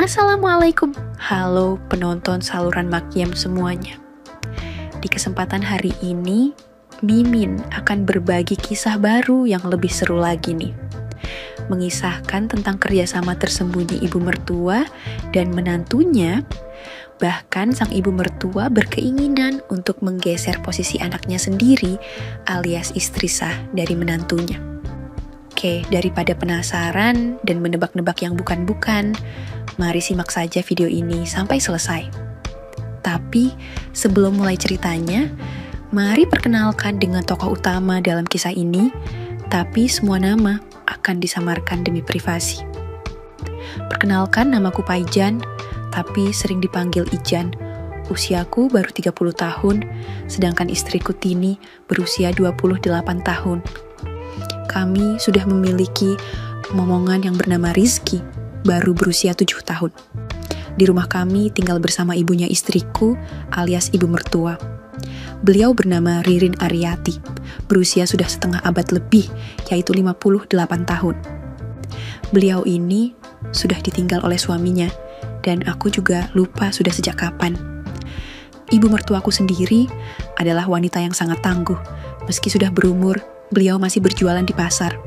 Assalamualaikum, halo penonton saluran Makiem semuanya. Di kesempatan hari ini, Mimin akan berbagi kisah baru yang lebih seru lagi nih. Mengisahkan tentang kerjasama tersembunyi ibu mertua dan menantunya. Bahkan sang ibu mertua berkeinginan untuk menggeser posisi anaknya sendiri alias istri sah dari menantunya. Oke, daripada penasaran dan menebak-nebak yang bukan-bukan, mari simak saja video ini sampai selesai. Tapi sebelum mulai ceritanya, mari perkenalkan dengan tokoh utama dalam kisah ini, tapi semua nama akan disamarkan demi privasi. Perkenalkan, namaku Paijan, tapi sering dipanggil Ijan. Usiaku baru 30 tahun, sedangkan istriku Tini berusia 28 tahun. Kami sudah memiliki momongan yang bernama Rizky, baru berusia 7 tahun. Di rumah kami tinggal bersama ibunya istriku alias ibu mertua. Beliau bernama Ririn Ariati, berusia sudah setengah abad lebih, yaitu 58 tahun. Beliau ini sudah ditinggal oleh suaminya, dan aku juga lupa sudah sejak kapan. Ibu mertuaku sendiri adalah wanita yang sangat tangguh. Meski sudah berumur, beliau masih berjualan di pasar.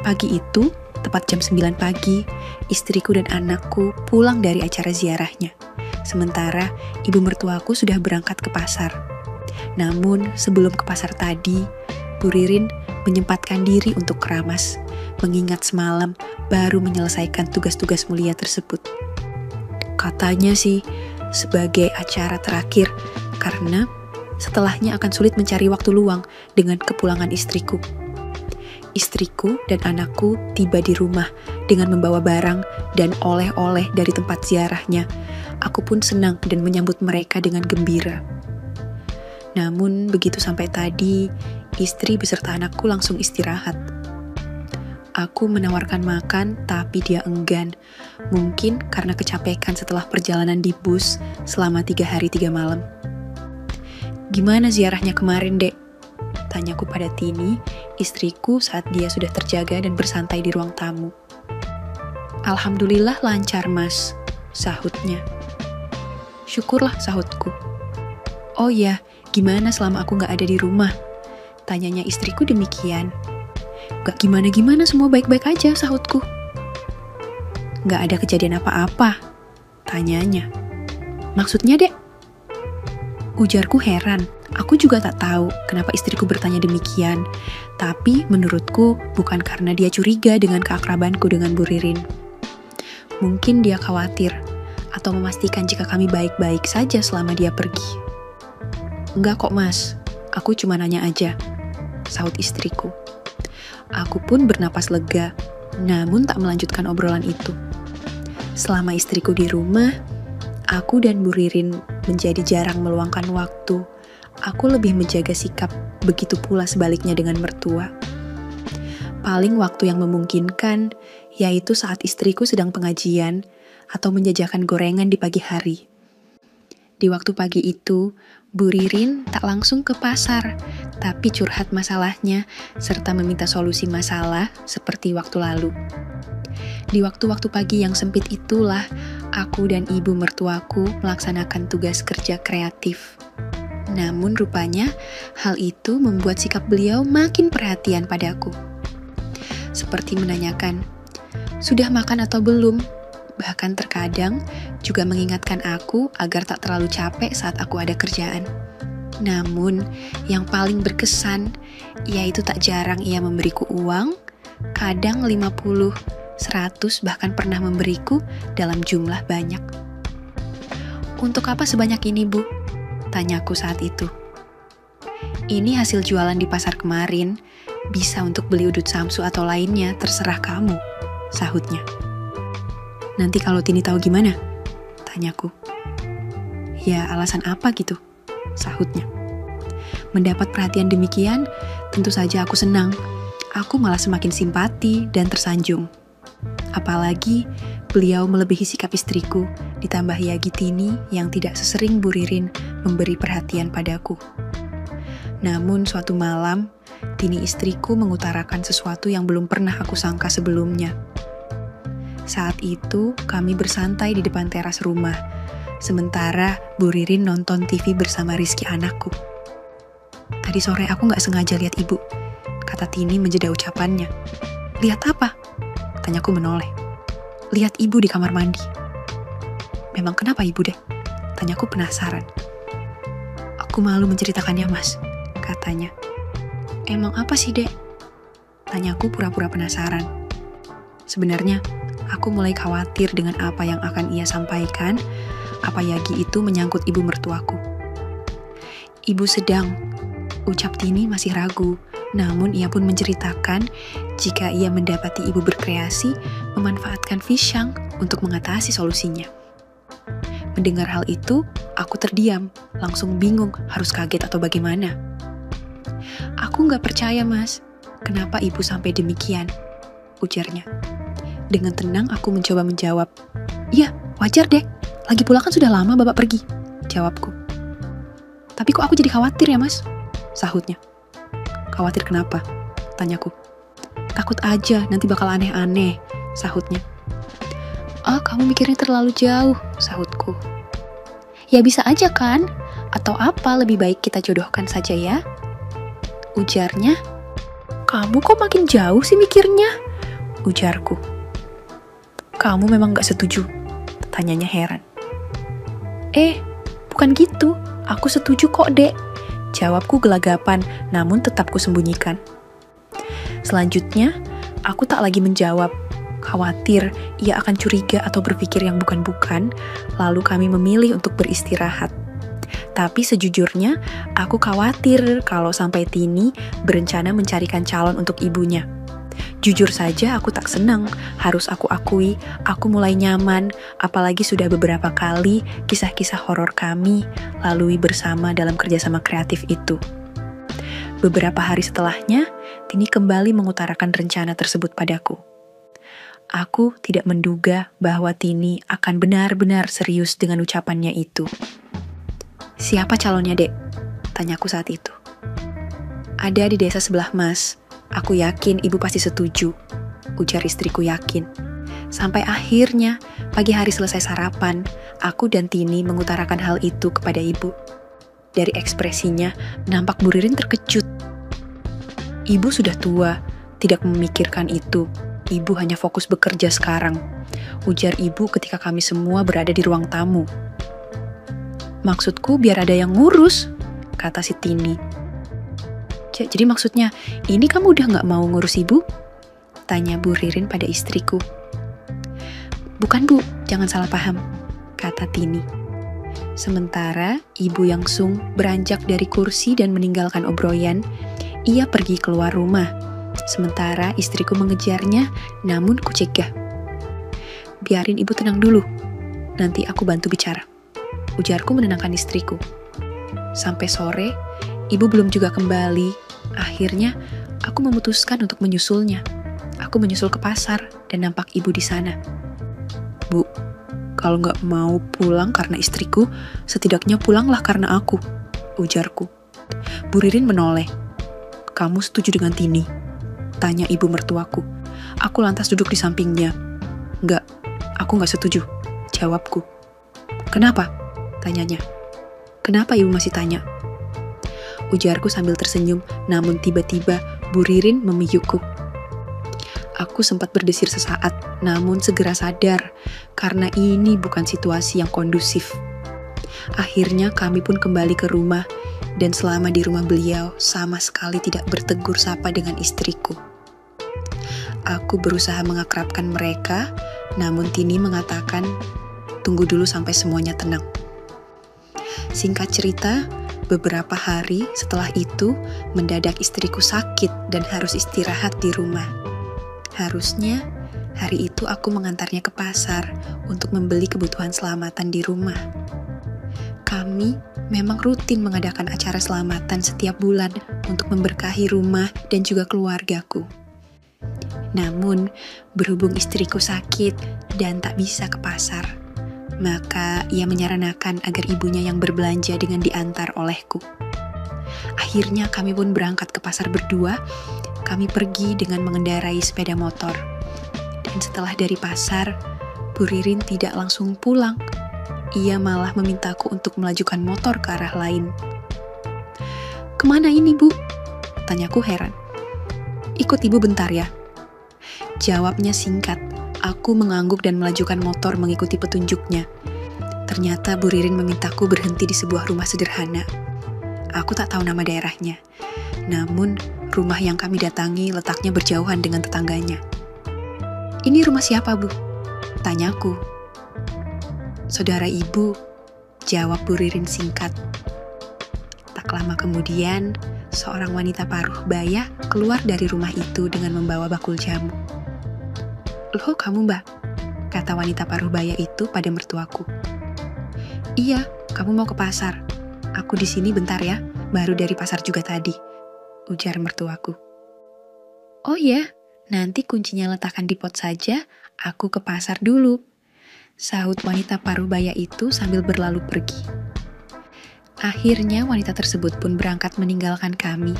Pagi itu, tepat jam 9 pagi, istriku dan anakku pulang dari acara ziarahnya. Sementara ibu mertuaku sudah berangkat ke pasar. Namun, sebelum ke pasar tadi, Bu Ririn menyempatkan diri untuk keramas, mengingat semalam baru menyelesaikan tugas-tugas mulia tersebut. Katanya sih, sebagai acara terakhir, karena setelahnya akan sulit mencari waktu luang dengan kepulangan istriku. Istriku dan anakku tiba di rumah dengan membawa barang dan oleh-oleh dari tempat ziarahnya. Aku pun senang dan menyambut mereka dengan gembira. Namun begitu sampai tadi, istri beserta anakku langsung istirahat. Aku menawarkan makan, tapi dia enggan. Mungkin karena kecapekan setelah perjalanan di bus selama 3 hari 3 malam. Gimana ziarahnya kemarin, Dek? Tanyaku pada Tini, istriku saat dia sudah terjaga dan bersantai di ruang tamu. Alhamdulillah lancar, Mas, sahutnya. Syukurlah, sahutku. Oh ya, gimana selama aku gak ada di rumah? Tanyanya istriku demikian. Gak gimana-gimana, semua baik-baik aja, sahutku. Gak ada kejadian apa-apa, tanyanya. Maksudnya, Dek? Ujarku heran, aku juga tak tahu kenapa istriku bertanya demikian. Tapi menurutku bukan karena dia curiga dengan keakrabanku dengan Bu Ririn. Mungkin dia khawatir atau memastikan jika kami baik-baik saja selama dia pergi. Enggak kok, Mas, aku cuma nanya aja, sahut istriku. Aku pun bernapas lega, namun tak melanjutkan obrolan itu. Selama istriku di rumah, aku dan Bu Ririn menjadi jarang meluangkan waktu. Aku lebih menjaga sikap, begitu pula sebaliknya dengan mertua. Paling waktu yang memungkinkan, yaitu saat istriku sedang pengajian atau menjajakan gorengan di pagi hari. Di waktu pagi itu, Bu Ririn tak langsung ke pasar, tapi curhat masalahnya serta meminta solusi masalah seperti waktu lalu. Di waktu-waktu pagi yang sempit itulah, aku dan ibu mertuaku melaksanakan tugas kerja kreatif. Namun rupanya, hal itu membuat sikap beliau makin perhatian padaku. Seperti menanyakan, sudah makan atau belum? Bahkan terkadang juga mengingatkan aku agar tak terlalu capek saat aku ada kerjaan. Namun, yang paling berkesan, yaitu tak jarang ia memberiku uang, kadang 50, 100 bahkan pernah memberiku dalam jumlah banyak. Untuk apa sebanyak ini, Bu? Tanyaku saat itu. Ini hasil jualan di pasar kemarin, bisa untuk beli udut samsu atau lainnya, terserah kamu, sahutnya. Nanti kalau Tini tahu gimana? Tanyaku. Ya, alasan apa gitu? Sahutnya. Mendapat perhatian demikian, tentu saja aku senang. Aku malah semakin simpati dan tersanjung. Apalagi beliau melebihi sikap istriku, ditambah Yagi Tini yang tidak sesering Bu Ririn memberi perhatian padaku. Namun suatu malam, Tini istriku mengutarakan sesuatu yang belum pernah aku sangka sebelumnya. Saat itu kami bersantai di depan teras rumah, sementara Bu Ririn nonton TV bersama Rizky anakku. "Tadi sore aku gak sengaja lihat ibu," kata Tini menjeda ucapannya. "Lihat apa?" tanyaku menoleh. "Lihat ibu di kamar mandi." "Memang kenapa ibu, Dek?" tanyaku penasaran. "Aku malu menceritakannya, Mas," katanya. "Emang apa sih, Dek?" tanyaku pura-pura penasaran. Sebenarnya, aku mulai khawatir dengan apa yang akan ia sampaikan, apalagi itu menyangkut ibu mertuaku. "Ibu sedang," ucap Tini masih ragu, namun ia pun menceritakan jika ia mendapati ibu berkreasi memanfaatkan Fishang untuk mengatasi solusinya. Mendengar hal itu, aku terdiam, langsung bingung harus kaget atau bagaimana. "Aku gak percaya, Mas. Kenapa ibu sampai demikian?" ujarnya. Dengan tenang aku mencoba menjawab. "Iya, wajar deh. Lagi pula kan sudah lama bapak pergi," jawabku. "Tapi kok aku jadi khawatir ya, Mas?" sahutnya. "Khawatir kenapa?" tanyaku. "Takut aja nanti bakal aneh-aneh," sahutnya. "Ah, kamu mikirnya terlalu jauh," sahutku. "Ya bisa aja kan? Atau apa lebih baik kita jodohkan saja ya?" ujarnya. "Kamu kok makin jauh sih mikirnya?" ujarku. "Kamu memang gak setuju?" tanyanya heran. Bukan gitu. Aku setuju kok, Dek," jawabku gelagapan, namun tetap kusembunyikan. Selanjutnya, aku tak lagi menjawab. Khawatir ia akan curiga atau berpikir yang bukan-bukan, lalu kami memilih untuk beristirahat. Tapi sejujurnya, aku khawatir kalau sampai Tini berencana mencarikan calon untuk ibunya. Jujur saja aku tak senang, harus aku akui, aku mulai nyaman, apalagi sudah beberapa kali kisah-kisah horor kami lalui bersama dalam kerjasama kreatif itu. Beberapa hari setelahnya, Tini kembali mengutarakan rencana tersebut padaku. Aku tidak menduga bahwa Tini akan benar-benar serius dengan ucapannya itu. "Siapa calonnya, Dek?" tanyaku saat itu. "Ada di desa sebelah, Mas. Aku yakin ibu pasti setuju," ujar istriku yakin. Sampai akhirnya, pagi hari selesai sarapan, aku dan Tini mengutarakan hal itu kepada ibu. Dari ekspresinya, nampak Bu Ririn terkejut. "Ibu sudah tua, tidak memikirkan itu. Ibu hanya fokus bekerja sekarang," ujar ibu ketika kami semua berada di ruang tamu. "Maksudku biar ada yang ngurus," kata si Tini. "Jadi maksudnya, ini kamu udah gak mau ngurus ibu?" tanya Bu Ririn pada istriku. "Bukan, Bu, jangan salah paham," kata Tini. Sementara ibu yang sung beranjak dari kursi dan meninggalkan obrolan, ia pergi keluar rumah. Sementara istriku mengejarnya, namun kucegah. "Biarin ibu tenang dulu, nanti aku bantu bicara," ujarku menenangkan istriku. Sampai sore, ibu belum juga kembali. Akhirnya, aku memutuskan untuk menyusulnya. Aku menyusul ke pasar dan nampak ibu di sana. "Bu, kalau nggak mau pulang karena istriku, setidaknya pulanglah karena aku," ujarku. Bu Ririn menoleh. "Kamu setuju dengan Tini?" tanya ibu mertuaku. Aku lantas duduk di sampingnya. "Nggak, aku nggak setuju," jawabku. "Kenapa?" tanyanya. "Kenapa ibu masih tanya?" ujarku sambil tersenyum, namun tiba-tiba Bu Ririn memiyukku. Aku sempat berdesir sesaat, namun segera sadar, karena ini bukan situasi yang kondusif. Akhirnya kami pun kembali ke rumah, dan selama di rumah beliau, sama sekali tidak bertegur sapa dengan istriku. Aku berusaha mengakrabkan mereka, namun Tini mengatakan, "Tunggu dulu sampai semuanya tenang." Singkat cerita, beberapa hari setelah itu, mendadak istriku sakit dan harus istirahat di rumah. Harusnya, hari itu aku mengantarnya ke pasar untuk membeli kebutuhan selamatan di rumah. Kami memang rutin mengadakan acara selamatan setiap bulan untuk memberkahi rumah dan juga keluargaku. Namun, berhubung istriku sakit dan tak bisa ke pasar, maka ia menyarankan agar ibunya yang berbelanja dengan diantar olehku. Akhirnya kami pun berangkat ke pasar berdua. Kami pergi dengan mengendarai sepeda motor. Dan setelah dari pasar, Bu Ririn tidak langsung pulang. Ia malah memintaku untuk melajukan motor ke arah lain. "Kemana ini, Bu?" tanyaku heran. "Ikut Ibu bentar ya." Jawabnya singkat. Aku mengangguk dan melajukan motor mengikuti petunjuknya. Ternyata Bu Ririn memintaku berhenti di sebuah rumah sederhana. Aku tak tahu nama daerahnya. Namun, rumah yang kami datangi letaknya berjauhan dengan tetangganya. "Ini rumah siapa, Bu?" tanyaku. "Saudara Ibu," jawab Bu Ririn singkat. Tak lama kemudian, seorang wanita paruh baya keluar dari rumah itu dengan membawa bakul jamu. "Loh, kamu, Mbak?" kata wanita paruh baya itu pada mertuaku. "Iya, kamu mau ke pasar. Aku di sini bentar ya, baru dari pasar juga tadi," ujar mertuaku. "Oh ya, nanti kuncinya letakkan di pot saja, aku ke pasar dulu," sahut wanita paruh baya itu sambil berlalu pergi. Akhirnya wanita tersebut pun berangkat meninggalkan kami.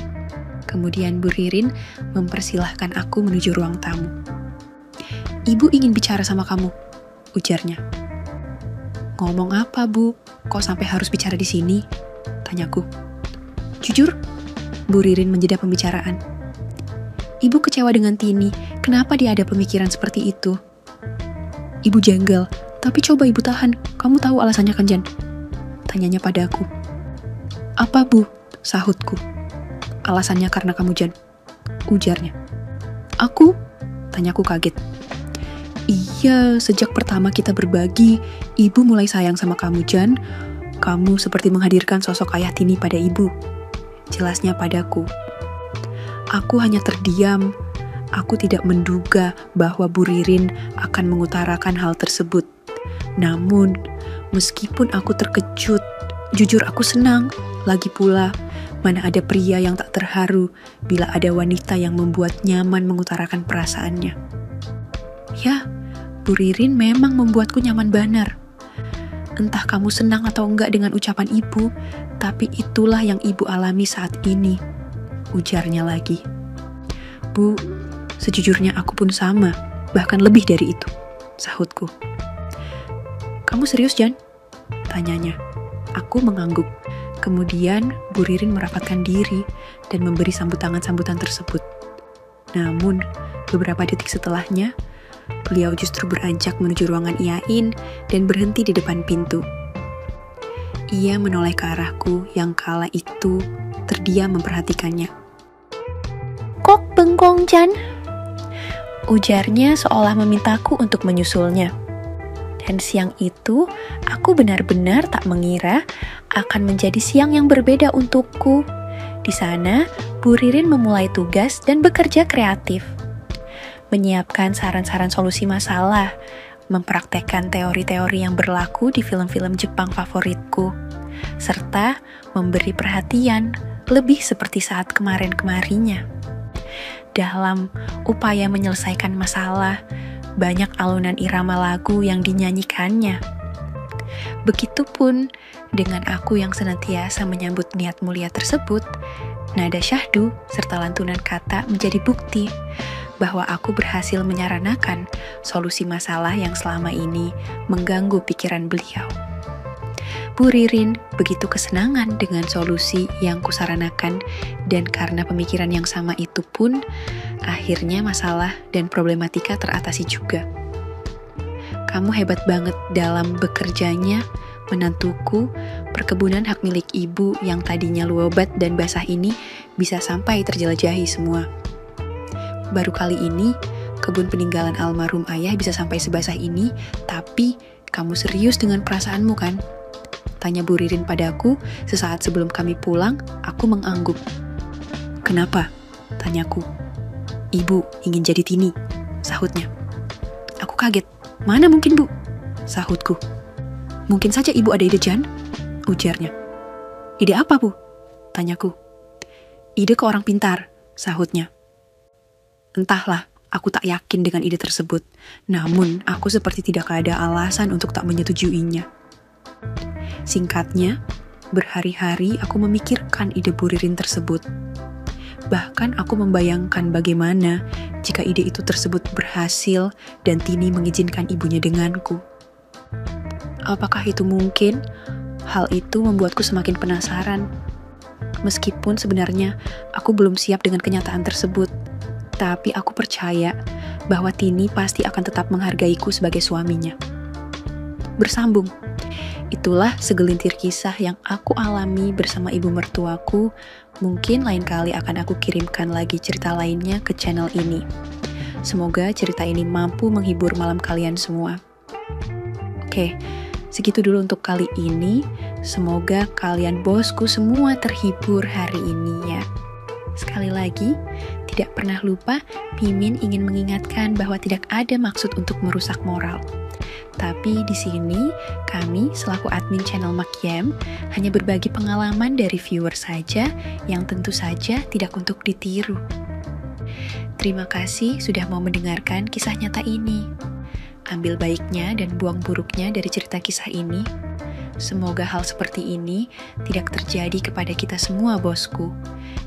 Kemudian Bu Ririn mempersilahkan aku menuju ruang tamu. "Ibu ingin bicara sama kamu," ujarnya. "Ngomong apa, Bu? Kok sampai harus bicara di sini?" tanyaku. "Jujur," Bu Ririn menjeda pembicaraan. "Ibu kecewa dengan Tini. Kenapa dia ada pemikiran seperti itu?" "Ibu jengkel, tapi coba Ibu tahan. Kamu tahu alasannya kan, Jan?" tanyanya padaku. "Apa, Bu?" sahutku. "Alasannya karena kamu, Jan," ujarnya. "Aku?" tanyaku kaget. "Iya, sejak pertama kita berbagi, Ibu mulai sayang sama kamu, Jan. Kamu seperti menghadirkan sosok ayah Tini pada Ibu," jelasnya padaku. Aku hanya terdiam. Aku tidak menduga bahwa Bu Ririn akan mengutarakan hal tersebut. Namun, meskipun aku terkejut, jujur aku senang. Lagi pula, mana ada pria yang tak terharu bila ada wanita yang membuat nyaman mengutarakan perasaannya. Ya, Bu Ririn memang membuatku nyaman benar. Entah kamu senang atau enggak dengan ucapan Ibu, tapi itulah yang Ibu alami saat ini, ujarnya lagi. "Bu, sejujurnya aku pun sama, bahkan lebih dari itu," sahutku. "Kamu serius, Jan?" tanyanya. Aku mengangguk. Kemudian Bu Ririn merapatkan diri dan memberi sambut tangan-sambutan tersebut. Namun, beberapa detik setelahnya, beliau justru beranjak menuju ruangan Iain dan berhenti di depan pintu. Ia menoleh ke arahku yang kala itu terdiam memperhatikannya. "Kok bengong, Jan?" ujarnya seolah memintaku untuk menyusulnya. Dan siang itu, aku benar-benar tak mengira akan menjadi siang yang berbeda untukku. Di sana, Bu Ririn memulai tugas dan bekerja kreatif. Menyiapkan saran-saran solusi masalah, mempraktekkan teori-teori yang berlaku di film-film Jepang favoritku, serta memberi perhatian lebih seperti saat kemarin-kemarinya. Dalam upaya menyelesaikan masalah, banyak alunan irama lagu yang dinyanyikannya. Begitupun dengan aku yang senantiasa menyambut niat mulia tersebut, nada syahdu serta lantunan kata menjadi bukti bahwa aku berhasil menyaranakan solusi masalah yang selama ini mengganggu pikiran beliau. Bu Ririn begitu kesenangan dengan solusi yang kusaranakan, dan karena pemikiran yang sama itu pun, akhirnya masalah dan problematika teratasi juga. "Kamu hebat banget dalam bekerjanya, menantuku. Perkebunan hak milik Ibu yang tadinya luobat dan basah ini bisa sampai terjelajahi semua. Baru kali ini, kebun peninggalan almarhum ayah bisa sampai sebasah ini, tapi kamu serius dengan perasaanmu kan?" tanya Bu Ririn padaku sesaat sebelum kami pulang. Aku mengangguk. "Kenapa?" tanyaku. "Ibu ingin jadi Tini," sahutnya. Aku kaget. "Mana mungkin, Bu?" sahutku. "Mungkin saja Ibu ada ide, Jan," ujarnya. "Ide apa, Bu?" tanyaku. "Ide ke orang pintar," sahutnya. Entahlah, aku tak yakin dengan ide tersebut. Namun, aku seperti tidak ada alasan untuk tak menyetujuinya. Singkatnya, berhari-hari aku memikirkan ide Bu Ririn tersebut. Bahkan aku membayangkan bagaimana jika ide itu tersebut berhasil dan Tini mengizinkan ibunya denganku. Apakah itu mungkin? Hal itu membuatku semakin penasaran. Meskipun sebenarnya aku belum siap dengan kenyataan tersebut, tapi aku percaya bahwa Tini pasti akan tetap menghargaiku sebagai suaminya. Bersambung. Itulah segelintir kisah yang aku alami bersama ibu mertuaku. Mungkin lain kali akan aku kirimkan lagi cerita lainnya ke channel ini. Semoga cerita ini mampu menghibur malam kalian semua. Oke, segitu dulu untuk kali ini. Semoga kalian bosku semua terhibur hari ini ya. Sekali lagi, tidak pernah lupa, Mimin ingin mengingatkan bahwa tidak ada maksud untuk merusak moral. Tapi di sini, kami selaku admin channel Makyem hanya berbagi pengalaman dari viewer saja yang tentu saja tidak untuk ditiru. Terima kasih sudah mau mendengarkan kisah nyata ini. Ambil baiknya dan buang buruknya dari cerita kisah ini. Semoga hal seperti ini tidak terjadi kepada kita semua, bosku.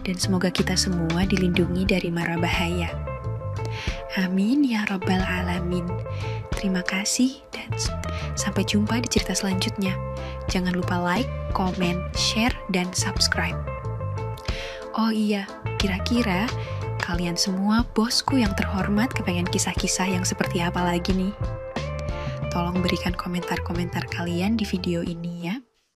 Dan semoga kita semua dilindungi dari mara bahaya. Amin ya rabbal alamin. Terima kasih dan sampai jumpa di cerita selanjutnya. Jangan lupa like, komen, share, dan subscribe. Oh iya, kira-kira kalian semua bosku yang terhormat kepengen kisah-kisah yang seperti apa lagi nih? Tolong berikan komentar-komentar kalian di video ini ya.